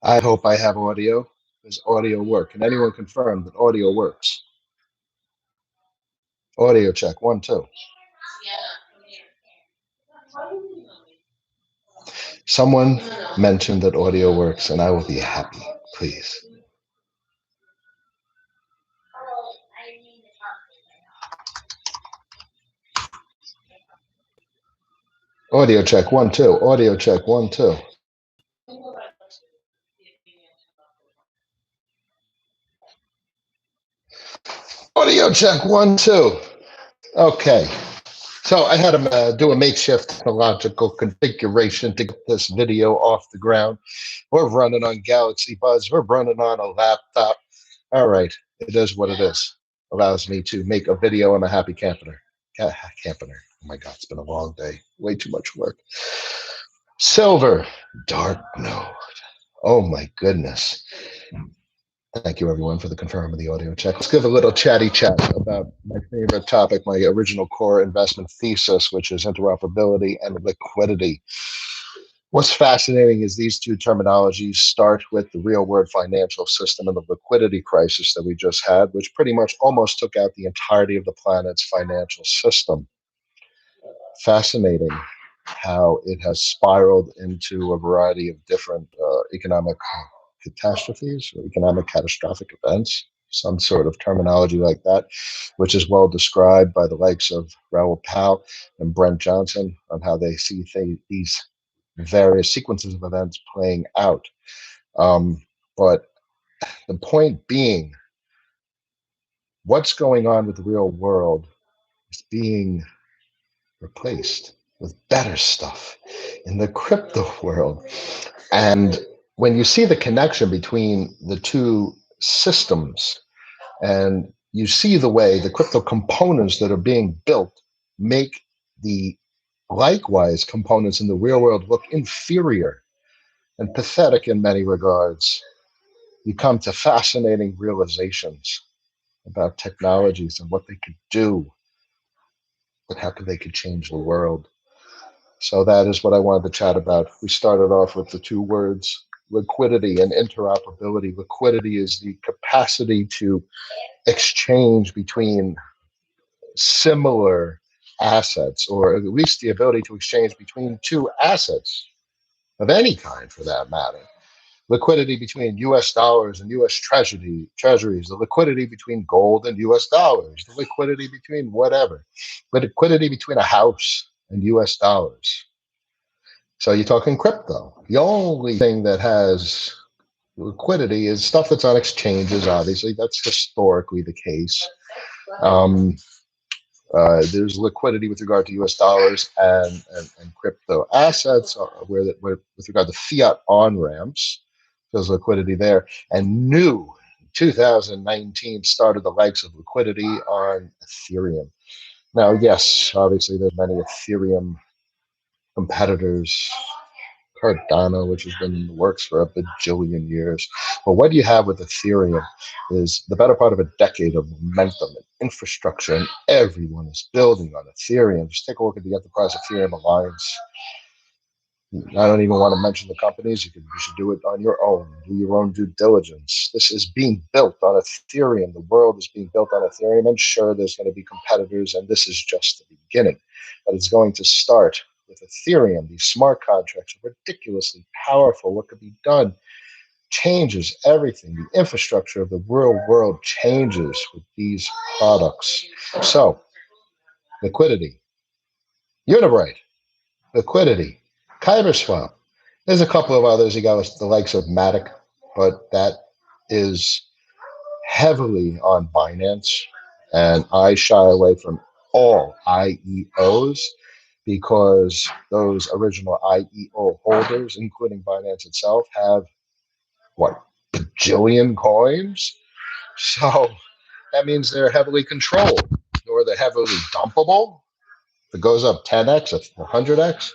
I hope I have audio. Does audio work? Can anyone confirm that audio works? Audio check, 1, 2. Someone mentioned that audio works, and I will be happy, please. Audio check, 1, 2. Audio check, 1, 2. Audio check, 1, 2. Okay. So I had to do a makeshift technological configuration to get this video off the ground. We're running on Galaxy Buzz. We're running on a laptop. All right. It is what it is. Allows me to make a video. I'm a happy camper. Camper. Oh my God, it's been a long day. Way too much work. Silver, dark node. Oh my goodness. Thank you, everyone, for the confirm of the audio check. Let's give a little chatty chat about my favorite topic, my original core investment thesis, which is interoperability and liquidity. What's fascinating is these two terminologies start with the real world financial system and the liquidity crisis that we just had, which pretty much almost took out the entirety of the planet's financial system. Fascinating how it has spiraled into a variety of different economic catastrophes or economic catastrophic events, some sort of terminology like that, which is well described by the likes of Raoul Pal and Brent Johnson on how they see these various sequences of events playing out. But the point being, what's going on with the real world is being replaced with better stuff in the crypto world. And when you see the connection between the two systems and you see the way the crypto components that are being built make the likewise components in the real world look inferior and pathetic in many regards, you come to fascinating realizations about technologies and what they could do, but how they could change the world. So that is what I wanted to chat about. We started off with the two words, liquidity and interoperability. Liquidity is the capacity to exchange between similar assets, or at least the ability to exchange between two assets of any kind for that matter. Liquidity between US dollars and US treasuries, the liquidity between gold and US dollars, the liquidity between whatever, the liquidity between a house and US dollars. So you're talking crypto. The only thing that has liquidity is stuff that's on exchanges, obviously. That's historically the case. There's liquidity with regard to US dollars and crypto assets, where with regard to fiat on ramps, there's liquidity there. And new 2019 started the likes of liquidity on Ethereum. Now, yes, obviously there's many Ethereum competitors, Cardano, which has been in the works for a bajillion years. But what you have with Ethereum is the better part of a decade of momentum and infrastructure, and everyone is building on Ethereum. Just take a look at the Enterprise Ethereum Alliance. I don't even want to mention the companies. You should do it on your own. Do your own due diligence. This is being built on Ethereum. The world is being built on Ethereum. And sure, there's going to be competitors, and this is just the beginning. But it's going to start with Ethereum. These smart contracts are ridiculously powerful. What could be done changes everything. The infrastructure of the real world changes with these products. So, liquidity, Unibright, liquidity, Kyber Swap. There's a couple of others. You got the likes of Matic, but that is heavily on Binance, and I shy away from all IEOs because those original IEO holders, including Binance itself, have what, bajillion coins? So that means they're heavily controlled, or they're heavily dumpable. If it goes up 10x, 100x,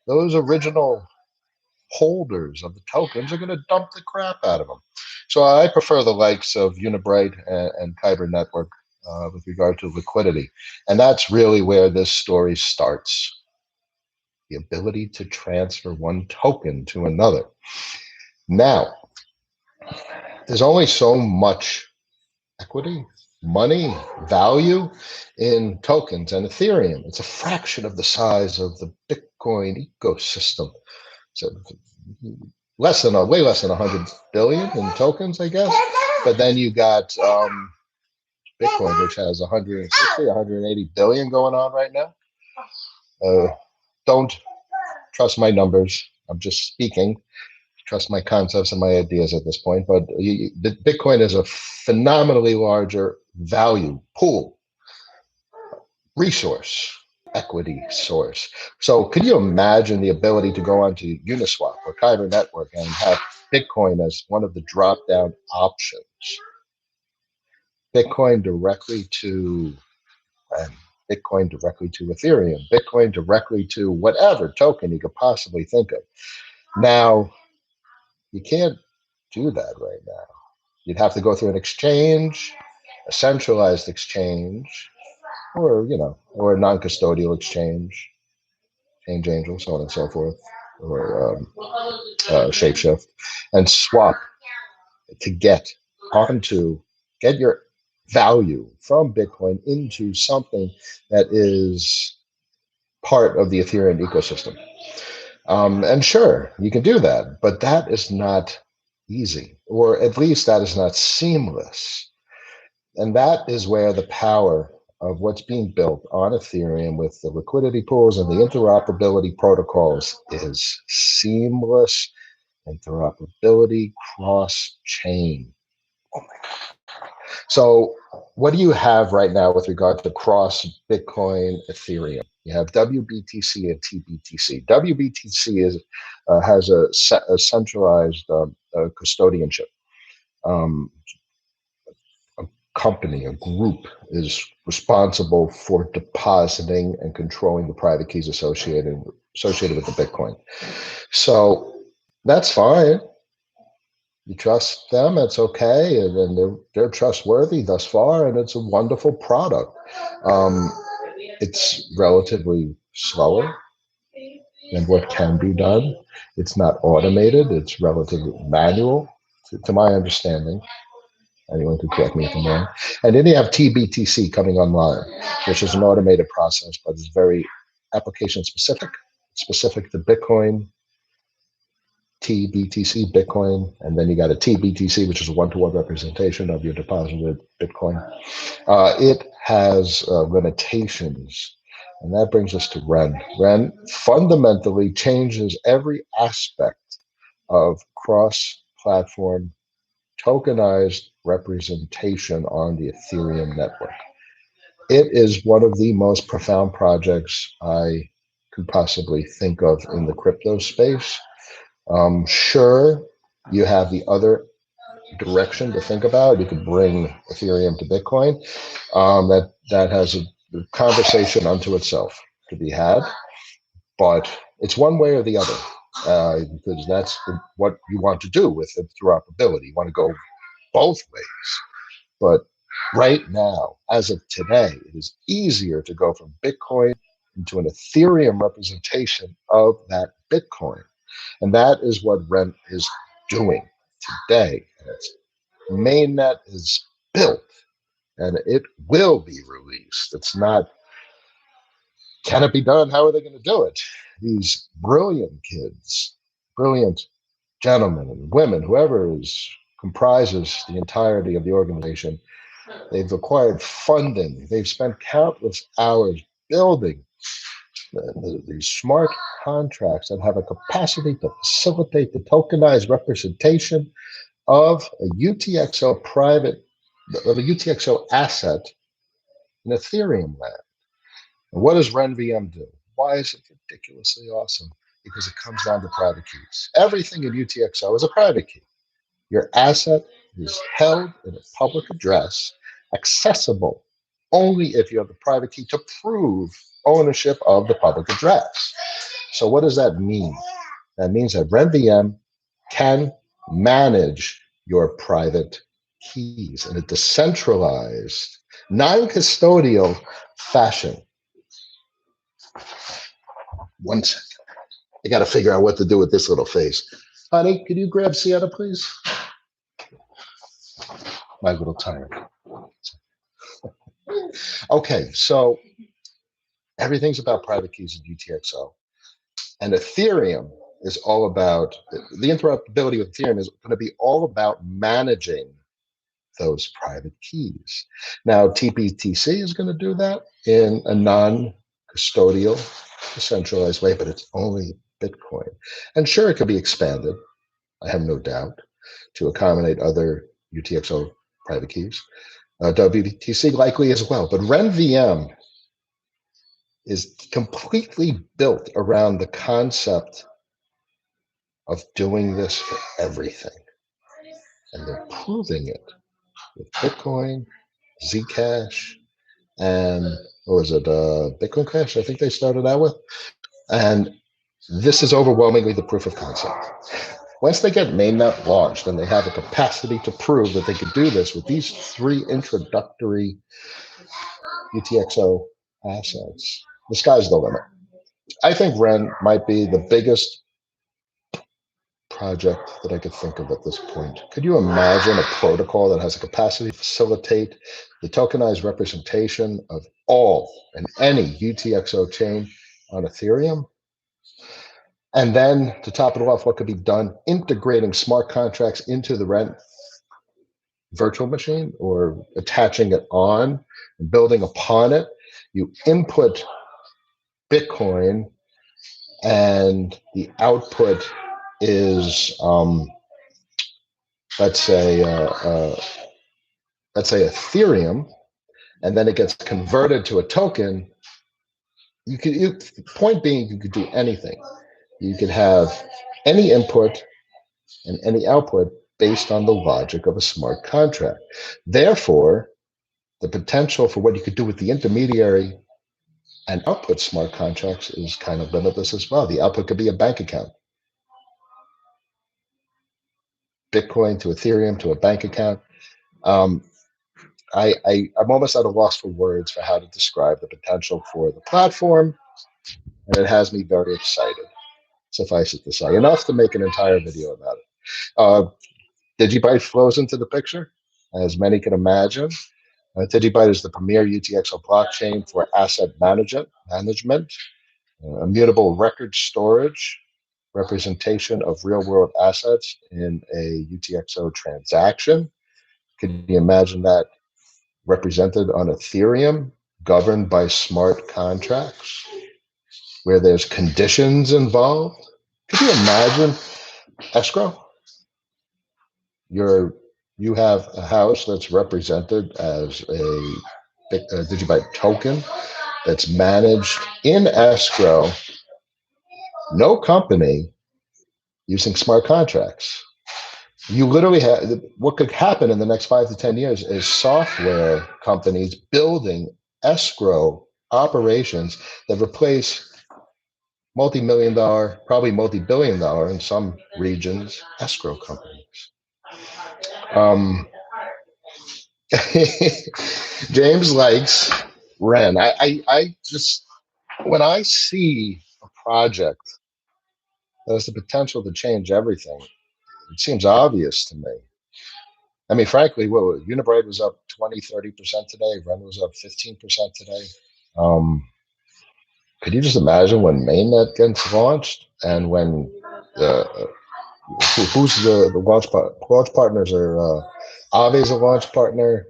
those original holders of the tokens are going to dump the crap out of them. So I prefer the likes of Unibright and Kyber Network with regard to liquidity. And that's really where this story starts. The ability to transfer one token to another. Now, there's only so much equity, money, value in tokens and Ethereum. It's a fraction of the size of the Bitcoin ecosystem. So way less than 100 billion in tokens, I guess. But then you got Bitcoin, which has 160, 180 billion going on right now. Don't trust my numbers. I'm just speaking. Trust my concepts and my ideas at this point. But Bitcoin is a phenomenally larger value pool, resource, equity source. So could you imagine the ability to go onto Uniswap or Kyber Network and have Bitcoin as one of the drop-down options? Bitcoin directly to Bitcoin directly to Ethereum, Bitcoin directly to whatever token you could possibly think of. Now, you can't do that right now. You'd have to go through an exchange, a centralized exchange, or or a non-custodial exchange, Change Angel, so on and so forth, or Shapeshift, and swap to get your value from Bitcoin into something that is part of the Ethereum ecosystem. And sure, you can do that, but that is not easy, or at least that is not seamless. And that is where the power of what's being built on Ethereum with the liquidity pools and the interoperability protocols is seamless interoperability cross-chain. Oh my God. So what do you have right now with regard to cross Bitcoin Ethereum? You have WBTC and TBTC. WBTC has a centralized custodianship. A company, a group is responsible for depositing and controlling the private keys associated with the Bitcoin. So that's fine. You trust them, it's okay, and they're trustworthy thus far, and it's a wonderful product. It's relatively slower than what can be done. It's not automated. It's relatively manual, to my understanding. Anyone could correct me if I'm wrong. And then you have TBTC coming online, which is an automated process, but it's very application specific to Bitcoin, TBTC, Bitcoin, and then you got a TBTC, which is a one-to-one representation of your deposited Bitcoin. It has limitations, and that brings us to Ren. Ren fundamentally changes every aspect of cross-platform tokenized representation on the Ethereum network. It is one of the most profound projects I could possibly think of in the crypto space. Sure, you have the other direction to think about. You could bring Ethereum to Bitcoin. That has a conversation unto itself to be had, but it's one way or the other, because that's what you want to do with interoperability. You want to go both ways. But right now, as of today, it is easier to go from Bitcoin into an Ethereum representation of that Bitcoin. And that is what Ren is doing today. And its mainnet is built and it will be released. It's not, can it be done? How are they going to do it? These brilliant kids, brilliant gentlemen and women, whoever comprises the entirety of the organization, they've acquired funding. They've spent countless hours building these smart contracts that have a capacity to facilitate the tokenized representation of a UTXO asset in Ethereum land. And what does RenVM do? Why is it ridiculously awesome? Because it comes down to private keys. Everything in UTXO is a private key. Your asset is held in a public address, accessible only if you have the private key to prove ownership of the public address. So what does that mean? That means that RenVM can manage your private keys in a decentralized, non-custodial fashion. One second. I got to figure out what to do with this little face. Honey, could you grab Sienna, please? My little tyrant. Okay, so everything's about private keys and UTXO. And Ethereum is all about, the interoperability with Ethereum is going to be all about managing those private keys. Now, TPTC is going to do that in a non-custodial, decentralized way, but it's only Bitcoin. And sure, it could be expanded, I have no doubt, to accommodate other UTXO private keys. WBTC likely as well, but RenVM is completely built around the concept of doing this for everything. And they're proving it with Bitcoin, Zcash, and what was it, Bitcoin Cash, I think they started out with. And this is overwhelmingly the proof of concept. Once they get mainnet launched and they have the capacity to prove that they could do this with these 3 introductory UTXO assets, the sky's the limit. I think Ren might be the biggest project that I could think of at this point. Could you imagine a protocol that has a capacity to facilitate the tokenized representation of all and any UTXO chain on Ethereum? And then to top it off, what could be done integrating smart contracts into the Ren virtual machine or attaching it on and building upon it. You input Bitcoin and the output is let's say Ethereum, and then it gets converted to a token. Point being, you could do anything. You could have any input and any output based on the logic of a smart contract. Therefore, the potential for what you could do with the intermediary and output smart contracts is kind of limitless as well. The output could be a bank account. Bitcoin to Ethereum to a bank account. I'm almost at a loss for words for how to describe the potential for the platform, and it has me very excited. Suffice it to say, enough to make an entire video about it. DigiByte flows into the picture, as many can imagine. DigiByte is the premier UTXO blockchain for asset management, immutable record storage, representation of real-world assets in a UTXO transaction. Can you imagine that represented on Ethereum, governed by smart contracts, where there's conditions involved? Could you imagine escrow? You have a house that's represented as a DigiByte token that's managed in escrow, no company, using smart contracts. You literally have, what could happen in the next 5 to 10 years is software companies building escrow operations that replace multi-million dollar, probably multi-billion dollar in some regions, escrow companies. James likes Ren. I just, when I see a project that has the potential to change everything, it seems obvious to me. I mean, frankly, Unibright was up 20, 30% today. Ren was up 15% today. Could you just imagine when mainnet gets launched and when who's the launch partners are Aave's a launch partner,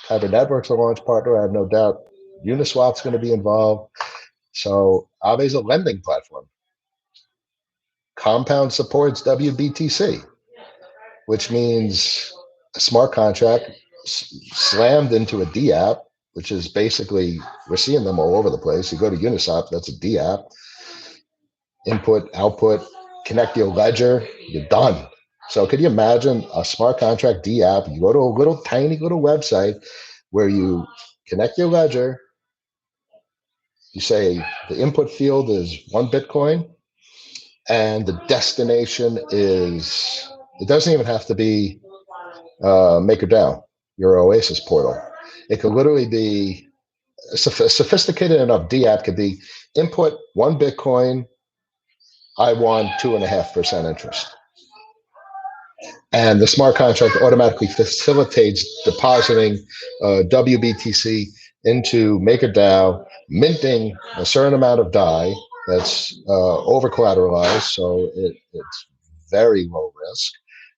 Kyber Network's a launch partner. I have no doubt Uniswap's going to be involved. So Aave's a lending platform. Compound supports WBTC, which means a smart contract slammed into a D app, which is basically, we're seeing them all over the place. You go to Uniswap, that's a D app. Input, output, connect your ledger, you're done. So could you imagine a smart contract D app? You go to a little tiny little website where you connect your ledger. You say the input field is 1 Bitcoin and the destination is, it doesn't even have to be MakerDAO, your Oasis portal. It could literally be a sophisticated enough D app could be input 1 Bitcoin, I want 2.5% interest. And the smart contract automatically facilitates depositing WBTC into MakerDAO, minting a certain amount of DAI that's over collateralized, so it's very low risk,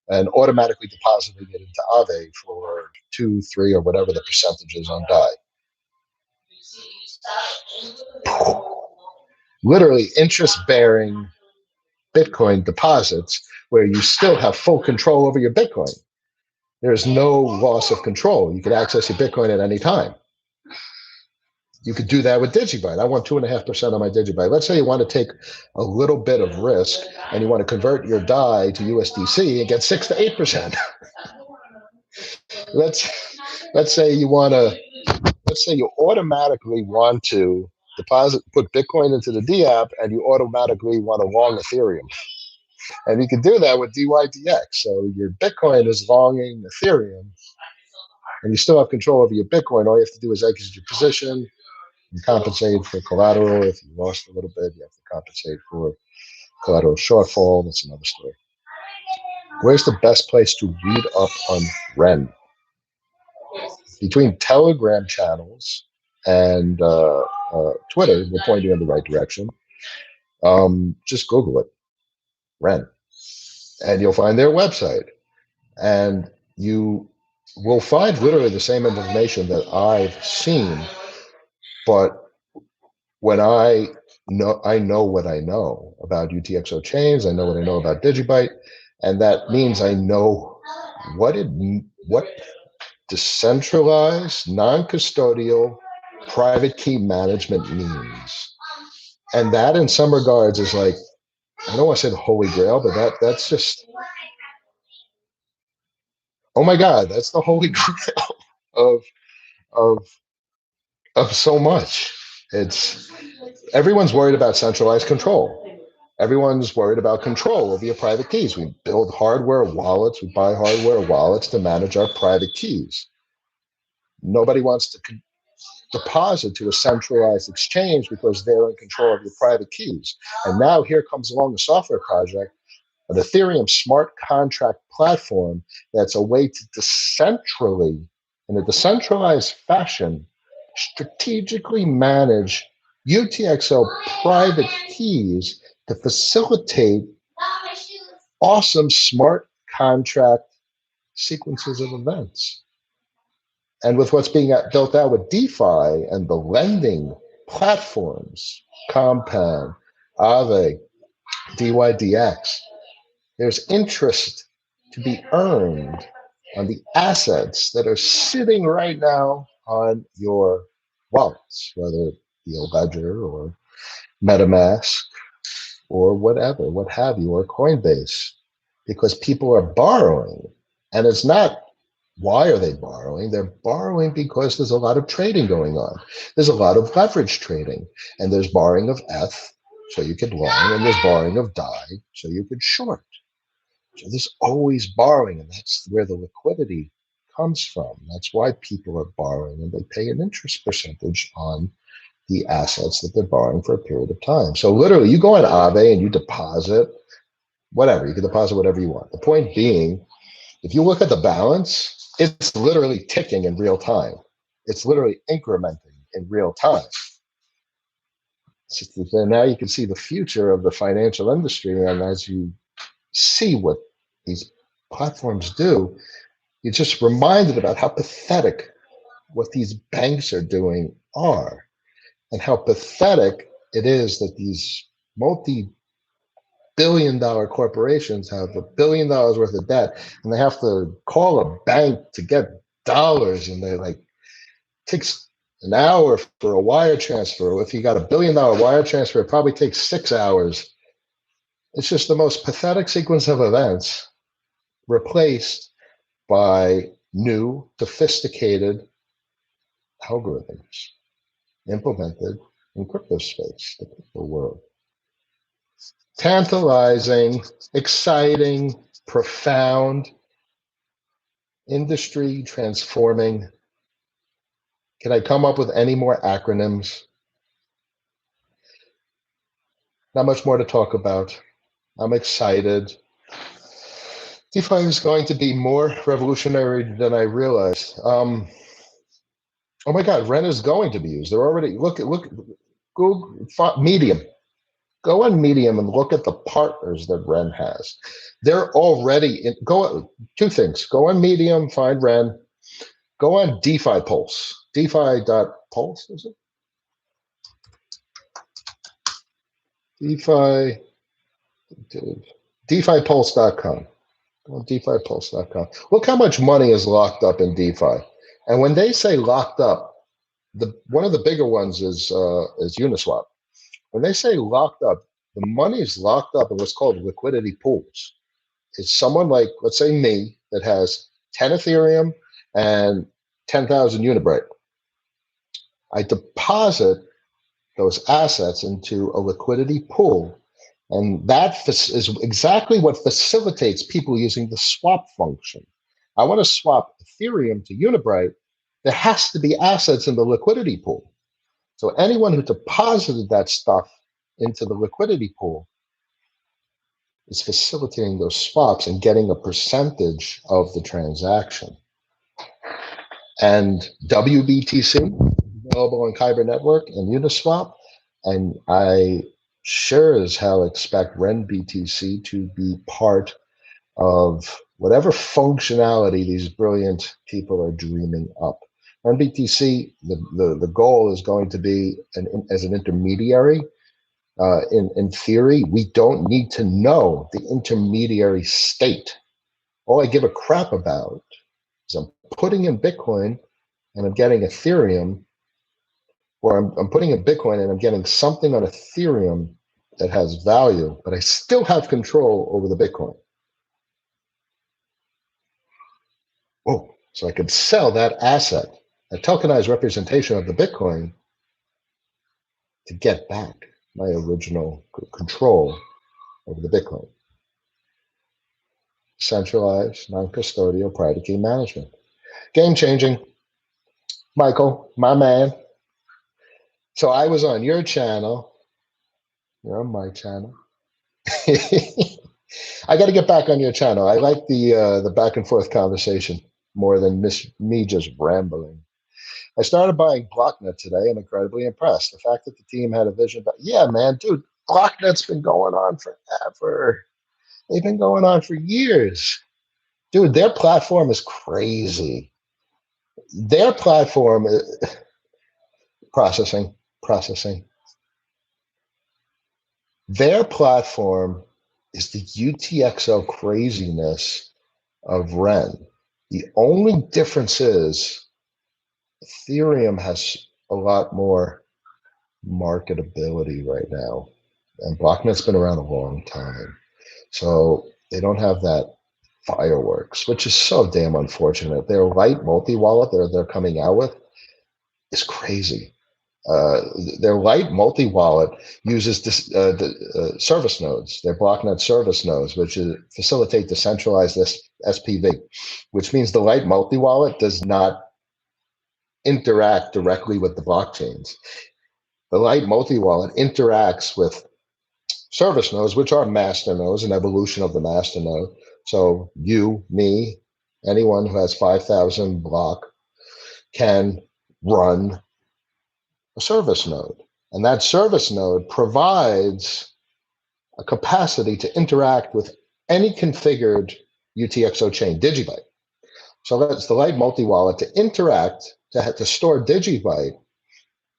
and automatically depositing it into Aave for 2, 3, or whatever the percentage is on DAI. Literally interest bearing Bitcoin deposits where you still have full control over your Bitcoin. There's no loss of control. You can access your Bitcoin at any time. You could do that with DigiByte. I want 2.5% on my DigiByte. Let's say you want to take a little bit of risk and you want to convert your DAI to USDC and get 6 to 8%. let's say you automatically want to put Bitcoin into the DApp and you automatically want to long Ethereum. And you can do that with DYDX. So your Bitcoin is longing Ethereum and you still have control over your Bitcoin. All you have to do is exit your position and compensate for collateral. If you lost a little bit, you have to compensate for collateral shortfall. That's another story. Where's the best place to read up on Ren? Between Telegram channels and Twitter will point you in the right direction. Just Google it, Ren, and you'll find their website. And you will find literally the same information that I've seen, but when I know what I know about UTXO chains, I know what I know about DigiByte, and that means I know what decentralized, non-custodial, private key management means. And that in some regards is like, I don't want to say the holy grail, but that's just, oh my God, that's the holy grail of of of so much. It's everyone's worried about centralized control. Everyone's worried about control over your private keys. We build hardware wallets, we buy hardware wallets to manage our private keys. Nobody wants to deposit to a centralized exchange because they're in control of your private keys. And now here comes along a software project, an Ethereum smart contract platform that's a way to decentrally, in a decentralized fashion, strategically manage UTXO private keys to facilitate awesome smart contract sequences of events. And with what's being built out with DeFi and the lending platforms, Compound, Aave, DYDX, there's interest to be earned on the assets that are sitting right now on your wallets, whether it be a Ledger or MetaMask or whatever, what have you, or Coinbase, because people are borrowing. And it's not, why are they borrowing? They're borrowing because there's a lot of trading going on. There's a lot of leverage trading, and there's borrowing of ETH, so you could long, and there's borrowing of DAI, so you could short. So there's always borrowing, and that's where the liquidity comes from. That's why people are borrowing, and they pay an interest percentage on the assets that they're borrowing for a period of time. So literally, you go on Aave and you deposit whatever. You can deposit whatever you want. The point being, if you look at the balance, it's literally ticking in real time. It's literally incrementing in real time. So now you can see the future of the financial industry, and as you see what these platforms do, you're just reminded about how pathetic what these banks are doing are, and how pathetic it is that these multi-billion-dollar corporations have $1 billion worth of debt, and they have to call a bank to get dollars, and they're like, takes an hour for a wire transfer. If you got $1 billion wire transfer, it probably takes 6 hours. It's just the most pathetic sequence of events, replaced by new, sophisticated algorithms implemented in crypto space, the crypto world. Tantalizing, exciting, profound, industry transforming. Can I come up with any more acronyms? Not much more to talk about. I'm excited. DeFi is going to be more revolutionary than I realized. Oh my God, Ren is going to be used. They're already look Google Medium. Go on Medium and look at the partners that Ren has. They're already in. Two things. Go on Medium, find Ren. Go on DeFi Pulse. DeFi.pulse is it? DeFi. DeFiPulse.com. Go on DeFiPulse.com. Look how much money is locked up in DeFi. And when they say locked up, one of the bigger ones is Uniswap. When they say locked up, the money is locked up in what's called liquidity pools. It's someone like, let's say me, that has 10 Ethereum and 10,000 Unibyte. I deposit those assets into a liquidity pool, and that is exactly what facilitates people using the swap function. I want to swap Ethereum to Unibyte. There has to be assets in the liquidity pool. So anyone who deposited that stuff into the liquidity pool is facilitating those swaps and getting a percentage of the transaction. And WBTC, available on Kyber Network and Uniswap, and I sure as hell expect RenBTC to be part of whatever functionality these brilliant people are dreaming up. RenBTC, the goal is going to be as an intermediary. In theory, we don't need to know the intermediary state. All I give a crap about is I'm putting in Bitcoin and I'm getting Ethereum, or I'm putting in Bitcoin and I'm getting something on Ethereum that has value, but I still have control over the Bitcoin. Oh, so I could sell that asset, a tokenized representation of the Bitcoin, to get back my original control over the Bitcoin. Centralized, non-custodial private key management. Game changing. Michael, my man. So I was on your channel. You're on my channel. I got to get back on your channel. I like the back and forth conversation more than me just rambling. I started buying BlockNet today. I'm incredibly impressed. The fact that the team had a vision, yeah, man, dude, BlockNet's been going on forever. They've been going on for years. Dude, their platform is crazy. Their platform is processing. Their platform is the UTXO craziness of Ren. The only difference is Ethereum has a lot more marketability right now, and BlockNet's been around a long time, so they don't have that fireworks, which is so damn unfortunate. Their light multi-wallet they're coming out with is crazy. Their light multi-wallet uses the service nodes, their BlockNet service nodes, which facilitate decentralized SPV, which means the light multi-wallet does not interact directly with the blockchains. The light multi-wallet interacts with service nodes, which are master nodes, an evolution of the master node. So you, me, anyone who has 5,000 block can run a service node. And that service node provides a capacity to interact with any configured UTXO chain, DigiByte. So that's the light multi-wallet to interact, to store DigiByte,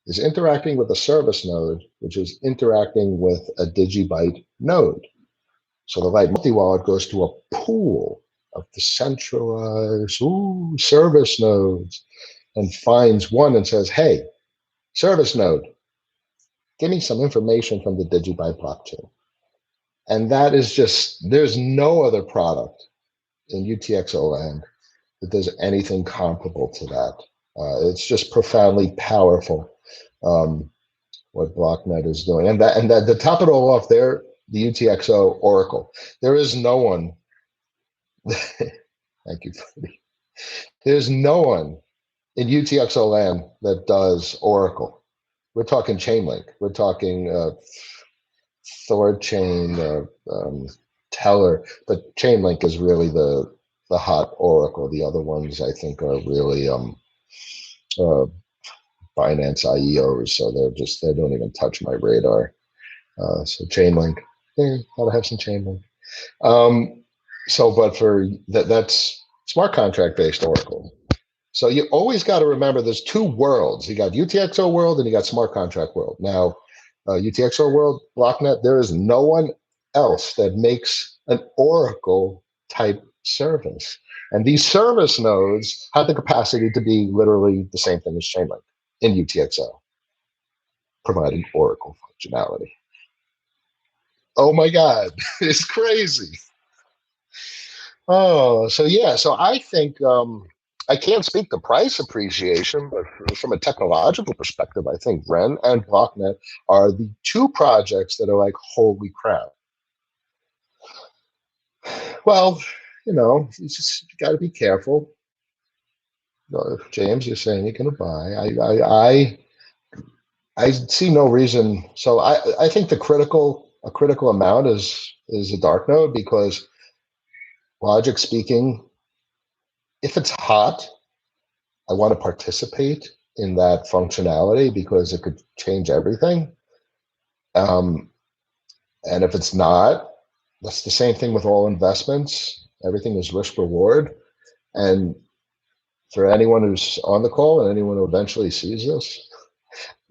is interacting with a service node, which is interacting with a DigiByte node. So the light multi-wallet goes to a pool of decentralized service nodes and finds one and says, hey, service node, give me some information from the DigiByte blockchain. And that is just, there's no other product in UTXO land that does anything comparable to that. It's just profoundly powerful, what BlockNet is doing. And that to top it all off, there, the UTXO Oracle. There is no one, thank you, Freddie. There's no one in UTXO land that does Oracle. We're talking Chainlink. We're talking ThorChain, teller, but Chainlink is really the hot oracle. The other ones I think are really uh, Binance IEOs, so they don't even touch my radar. So Chainlink, gotta have some Chainlink. But for that's smart contract based oracle. So you always got to remember there's two worlds. You got UTXO world and you got smart contract world. Now, UTXO world, BlockNet, there is no one else that makes an oracle type service. And these service nodes have the capacity to be literally the same thing as Chainlink in UTXO, providing oracle functionality. Oh my God, it's crazy. Oh, so yeah, so I think I can't speak to price appreciation, but from a technological perspective, I think Ren and BlockNet are the two projects that are like, holy crap. Well, you just got to be careful. James, you're saying you're going to buy. I see no reason. So I think a critical amount is a dark node because, logic speaking, if it's hot, I want to participate in that functionality because it could change everything. And if it's not, that's the same thing with all investments. Everything is risk reward. And for anyone who's on the call and anyone who eventually sees this,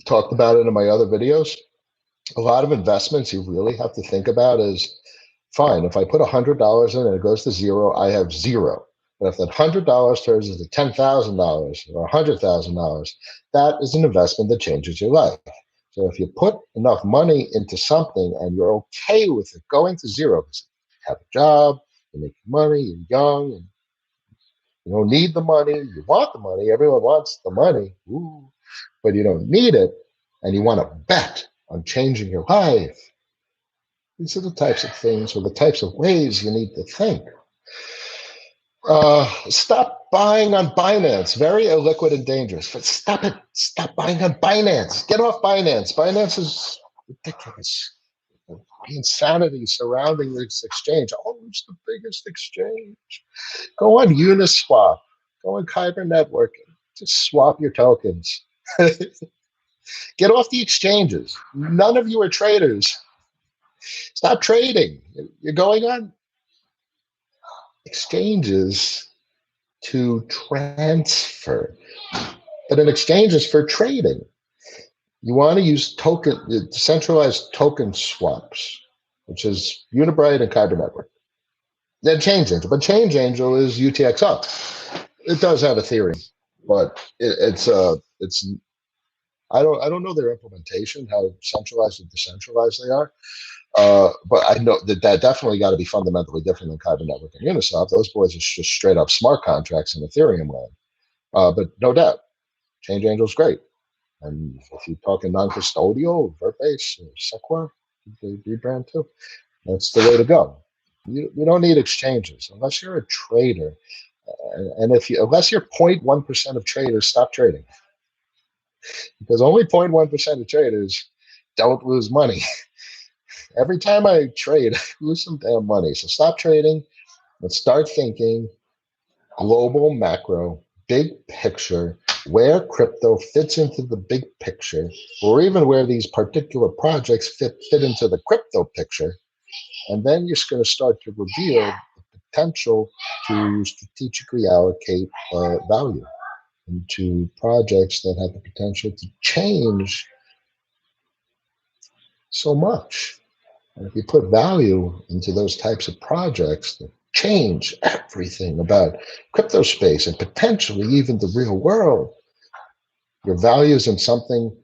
talked about it in my other videos, a lot of investments you really have to think about is, fine, if I put $100 in and it goes to zero, I have zero. But if that $100 turns into $10,000 or $100,000, that is an investment that changes your life. So if you put enough money into something and you're okay with it going to zero, because you have a job, you're making money, you're young, and you don't need the money, you want the money, everyone wants the money, but you don't need it, and you want to bet on changing your life. These are the types of things or the types of ways you need to think. Stop buying on Binance. Very illiquid and dangerous. But stop it. Stop buying on Binance. Get off Binance. Binance is ridiculous. The insanity surrounding this exchange. Oh, it's the biggest exchange. Go on Uniswap. Go on Kyber Networking. Just swap your tokens. Get off the exchanges. None of you are traders. Stop trading. You're going on exchanges to transfer, but an exchange is for trading. You want to use decentralized token swaps, which is Unibright and Kyber Network. Then Change Angel, but Change Angel is UTXO. It does have Ethereum, but it's I don't know their implementation, how centralized and decentralized they are. But I know that definitely got to be fundamentally different than Kyber Network and Uniswap. Those boys are just straight up smart contracts in Ethereum land. But no doubt, Change Angel's great. And if you're talking non-custodial, Verbase, or Sequoia, they rebrand too. That's the way to go. You don't need exchanges unless you're a trader. And unless you're 0.1% of traders, stop trading. Because only 0.1% of traders don't lose money. Every time I trade, I lose some damn money. So stop trading and start thinking global macro, big picture, where crypto fits into the big picture, or even where these particular projects fit into the crypto picture. And then you're going to start to reveal the potential to strategically allocate value into projects that have the potential to change so much. And if you put value into those types of projects that change everything about crypto space and potentially even the real world, your values in something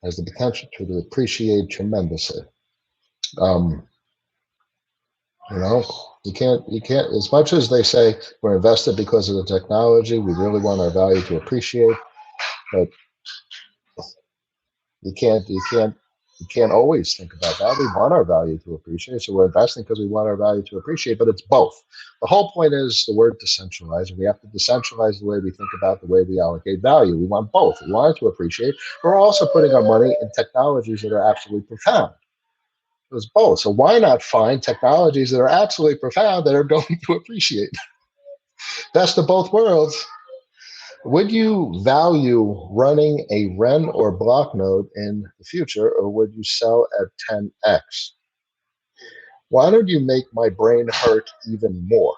has the potential to appreciate tremendously. You can't, as much as they say we're invested because of the technology, we really want our value to appreciate, but you can't always think about that. We want our value to appreciate, so we're investing because we want our value to appreciate, but it's both. The whole point is the word decentralized. We have to decentralize the way we think about the way we allocate value. We want both. We want it to appreciate. We're also putting our money in technologies that are absolutely profound. It was both. So why not find technologies that are absolutely profound that are going to appreciate? Best of both worlds. Would you value running a Ren or block node in the future, or would you sell at 10x? Why don't you make my brain hurt even more?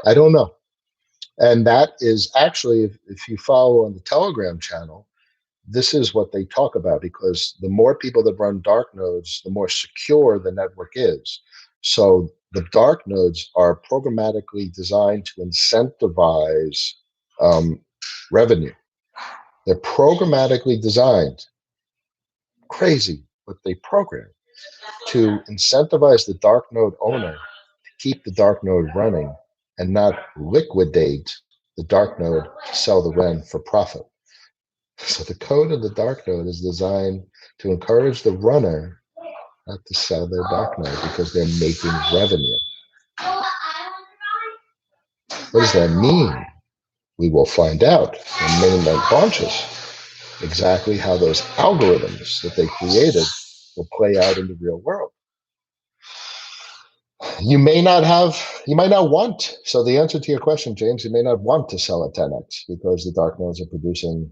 I don't know. And that is actually, if you follow on the Telegram channel, this is what they talk about, because the more people that run dark nodes, the more secure the network is. So the dark nodes are programmatically designed to incentivize revenue. They're programmatically designed, crazy, but they program to incentivize the dark node owner to keep the dark node running and not liquidate the dark node to sell the Ren for profit. So the code of the dark node is designed to encourage the runner not to sell their dark node because they're making revenue. What does that mean? We will find out when mainnet launches exactly how those algorithms that they created will play out in the real world. You might not want. So the answer to your question, James, you may not want to sell at 10x because the dark nodes are producing.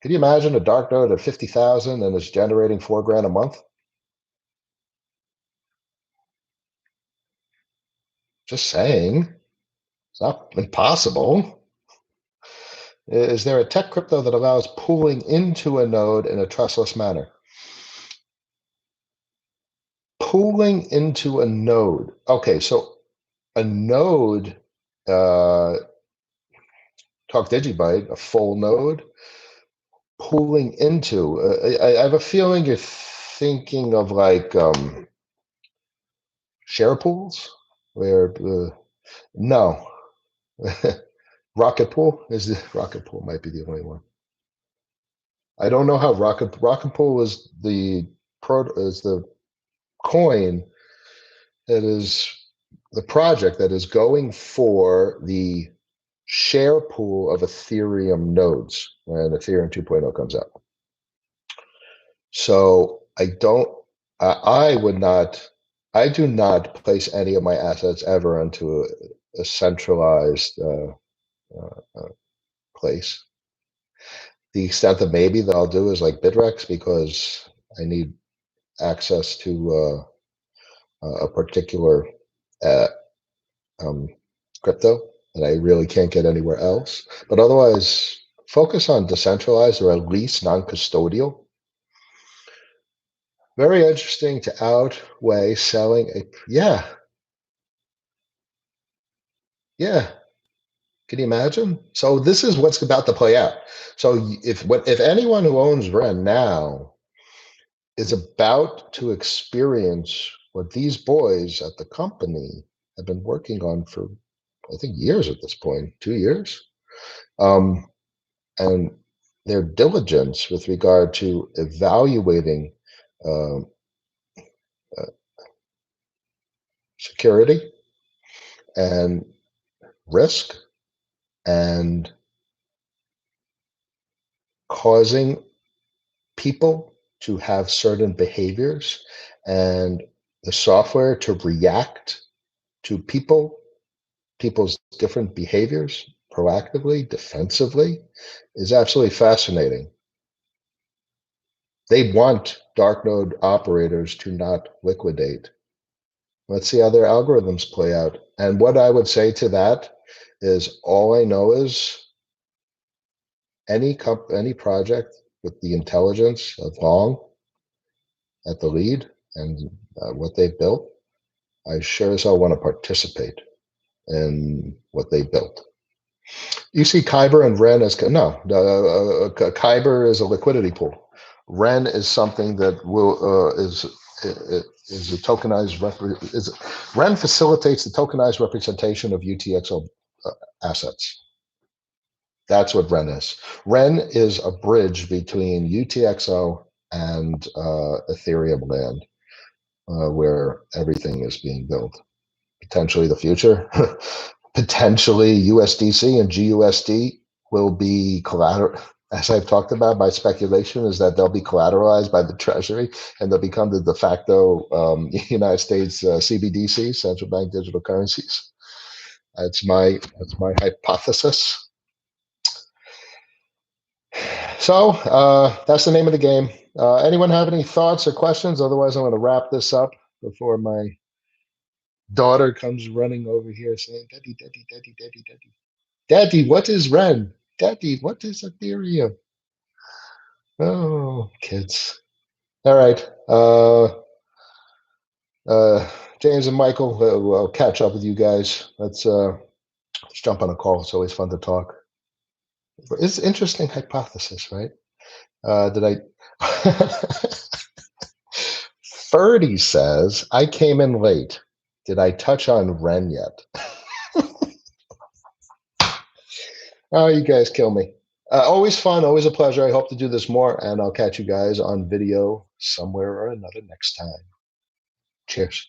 Can you imagine a dark node at 50,000 and it's generating $4,000 a month? Just saying. It's not impossible. Is there a tech crypto that allows pooling into a node in a trustless manner? Pooling into a node. Okay, so a node, talk DigiByte, a full node, pooling into. I have a feeling you're thinking of like share pools, where no. Rocket Pool might be the only one. I don't know how Rocket Pool is the coin that is the project that is going for the share pool of Ethereum nodes when Ethereum 2.0 comes out. So I do not place any of my assets ever into a centralized place. The extent that maybe that I'll do is like Bitrex, because I need access to a particular crypto that I really can't get anywhere else. But otherwise, focus on decentralized or at least non-custodial. Very interesting to outweigh selling a, yeah. Can you imagine? So this is what's about to play out. So if anyone who owns Ren now is about to experience what these boys at the company have been working on for, I think, years at this point, 2 years, and their diligence with regard to evaluating uh, security and risk and causing people to have certain behaviors and the software to react to people's different behaviors proactively, defensively, is absolutely fascinating. They want dark node operators to not liquidate. Let's see how their algorithms play out. And what I would say to that is, all I know is any project with the intelligence of Long at the lead and what they've built, I sure as hell want to participate in what they built. You see Kyber and Ren as, no, Kyber is a liquidity pool. Ren is something that is a tokenized, Ren facilitates the tokenized representation of UTXO assets. That's what Ren is. Ren is a bridge between UTXO and Ethereum land, where everything is being built. Potentially the future. Potentially USDC and GUSD will be collateral. as I've talked about, my speculation is that they'll be collateralized by the Treasury and they'll become the de facto United States CBDC, central bank digital currencies. That's my hypothesis. So that's the name of the game. Anyone have any thoughts or questions? Otherwise, I'm going to wrap this up before my daughter comes running over here saying, "Daddy, daddy, daddy, daddy, daddy, daddy, what is Ren? Daddy, what is Ethereum?" Oh, kids. All right. James and Michael, we'll catch up with you guys. Let's jump on a call. It's always fun to talk. It's an interesting hypothesis, right? Did I? Ferdy says, I came in late. Did I touch on Ren yet? Oh, you guys kill me. Always fun, always a pleasure. I hope to do this more, and I'll catch you guys on video somewhere or another next time. Cheers.